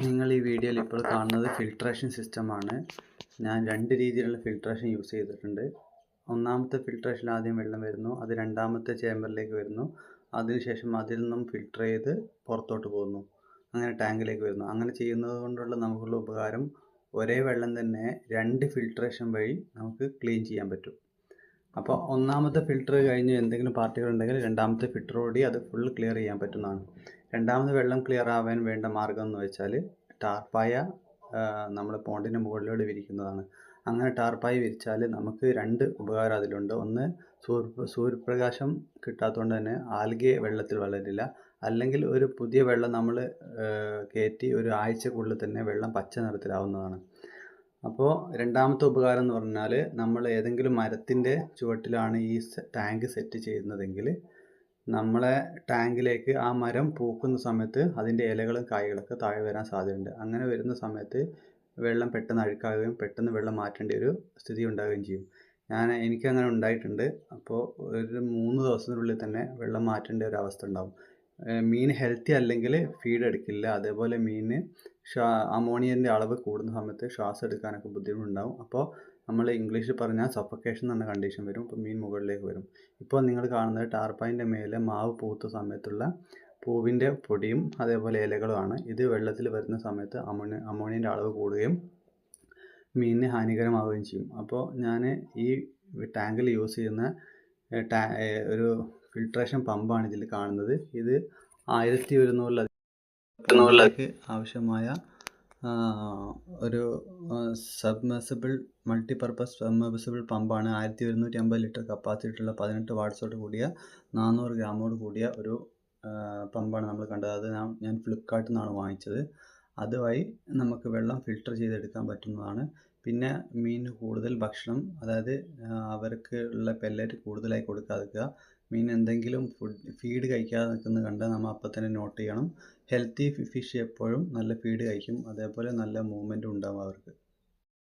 നിങ്ങൾ ഈ വീഡിയോയിൽ ഇപ്പോൾ കാണുന്നത് ഫിൽട്രേഷൻ സിസ്റ്റമാണ്. ഞാൻ രണ്ട് രീതിയിലുള്ള ഫിൽട്രേഷൻ യൂസ് ചെയ്തിട്ടുണ്ട്. ഒന്നാമത്തെ ഫിൽട്രേഷൻ ആദ്യം വെള്ളം വരുന്നു, അത് രണ്ടാമത്തെ ചേമ്പറിലേക്ക് വരുന്നു, അതിനുശേഷം അതിൽ നിന്നും ഫിൽട്ടർ ചെയ്ത് പുറത്തോട്ട് പോകുന്നു, അങ്ങനെ ടാങ്കിലേക്ക് വരുന്നു. അങ്ങനെ ചെയ്യുന്നത് കൊണ്ടുള്ള നമുക്കുള്ള ഉപകാരം, ഒരേ വെള്ളം തന്നെ രണ്ട് ഫിൽട്രേഷൻ വഴി നമുക്ക് ക്ലീൻ ചെയ്യാൻ പറ്റും. അപ്പോൾ ഒന്നാമത്തെ ഫിൽറ്റർ കഴിഞ്ഞ് എന്തെങ്കിലും പാർട്ടികൾ ഉണ്ടെങ്കിൽ രണ്ടാമത്തെ ഫിൽറ്റർ കൂടി അത് ഫുൾ ക്ലിയർ ചെയ്യാൻ പറ്റുന്നതാണ്. രണ്ടാമത് വെള്ളം ക്ലിയർ ആവാൻ വേണ്ട മാർഗം എന്ന് വെച്ചാൽ ടാർപ്പായ നമ്മൾ പോണ്ടിൻ്റെ മുകളിലൂടെ വിരിക്കുന്നതാണ്. അങ്ങനെ ടാർപ്പായി വിരിച്ചാൽ നമുക്ക് രണ്ട് ഉപകാരം അതിലുണ്ട്. ഒന്ന്, സൂര്യപ്രകാശം കിട്ടാത്തതുകൊണ്ട് തന്നെ ആൽഗെ വെള്ളത്തിൽ വളരില്ല. അല്ലെങ്കിൽ ഒരു പുതിയ വെള്ളം നമ്മൾ കയറ്റി ഒരു ആഴ്ചക്കുള്ളിൽ തന്നെ വെള്ളം പച്ച നിറത്തിലാവുന്നതാണ്. അപ്പോൾ രണ്ടാമത്തെ ഉപകാരം എന്ന് പറഞ്ഞാൽ, നമ്മൾ ഏതെങ്കിലും മരത്തിൻ്റെ ചുവട്ടിലാണ് ഈ ടാങ്ക് സെറ്റ് ചെയ്യുന്നതെങ്കിൽ നമ്മളെ ടാങ്കിലേക്ക് ആ മരം പൂക്കുന്ന സമയത്ത് അതിൻ്റെ ഇലകളും കായ്കളൊക്കെ താഴെ വരാൻ സാധ്യതയുണ്ട്. അങ്ങനെ വരുന്ന സമയത്ത് വെള്ളം പെട്ടെന്ന് അഴുക്കാകുകയും പെട്ടെന്ന് വെള്ളം മാറ്റേണ്ട ഒരു സ്ഥിതി ഉണ്ടാവുകയും ചെയ്യും. എനിക്കങ്ങനെ ഉണ്ടായിട്ടുണ്ട്. അപ്പോൾ ഒരു 3 ദിവസത്തിനുള്ളിൽ തന്നെ വെള്ളം മാറ്റേണ്ട ഒരു അവസ്ഥ ഉണ്ടാവും. മീൻ ഹെൽത്തി അല്ലെങ്കിൽ ഫീഡ് എടുക്കില്ല. അതേപോലെ മീനിന് അമോണിയൻ്റെ അളവ് കൂടുന്ന സമയത്ത് ശ്വാസം എടുക്കാനൊക്കെ ബുദ്ധിമുട്ടുണ്ടാവും. അപ്പോൾ നമ്മൾ ഇംഗ്ലീഷിൽ പറഞ്ഞാൽ സഫക്കേഷൻ എന്ന കണ്ടീഷൻ വരും. അപ്പോൾ മീൻ മുകളിലേക്ക് വരും. ഇപ്പോൾ നിങ്ങൾ കാണുന്നത് ടാർപ്പായിൻ്റെ മേലെ മാവ് പൂത്ത സമയത്തുള്ള പൂവിൻ്റെ പൊടിയും അതേപോലെ ഇലകളുമാണ്. ഇത് വെള്ളത്തിൽ വരുന്ന സമയത്ത് അമോണിയൻ്റെ അളവ് കൂടുകയും മീനിന് ഹാനികരമാവുകയും ചെയ്യും. അപ്പോൾ ഞാൻ ഈ ടാങ്കിൽ യൂസ് ചെയ്യുന്ന ഒരു ഫിൽട്രേഷൻ പമ്പാണ് ഇതിൽ കാണുന്നത്. ഇത് 1100 ആവശ്യമായ ഒരു മൾട്ടിപർപ്പസ് സബ്മേഴ്സിബിൾ പമ്പാണ്. 1150 ലിറ്റർ കപ്പാസിറ്റിയുള്ള 18 വാട്ട്സോട് കൂടിയ 400 ഗ്രാമോട് കൂടിയ ഒരു പമ്പാണ് നമ്മൾ കണ്ടത്. അത് ഞാൻ ഫ്ലിപ്കാർട്ടിൽ നിന്നാണ് വാങ്ങിച്ചത്. അതുവഴി നമുക്ക് വെള്ളം ഫിൽട്ടർ ചെയ്തെടുക്കാൻ പറ്റുന്നതാണ്. പിന്നെ മീനിന് കൂടുതൽ ഭക്ഷണം, അതായത് അവർക്ക് ഉള്ള പെല്ലറ്റ് കൂടുതലായി കൊടുക്കാതിരിക്കുക. മീൻ എന്തെങ്കിലും ഫീഡ് കഴിക്കാതെ നിൽക്കുന്നത് കണ്ടാൽ നമ്മൾ അപ്പം തന്നെ നോട്ട് ചെയ്യണം. ഹെൽത്തി ഫിഷ് എപ്പോഴും നല്ല ഫീഡ് കഴിക്കും, അതേപോലെ നല്ല മൂവ്മെൻറ്റും ഉണ്ടാവും അവർക്ക്.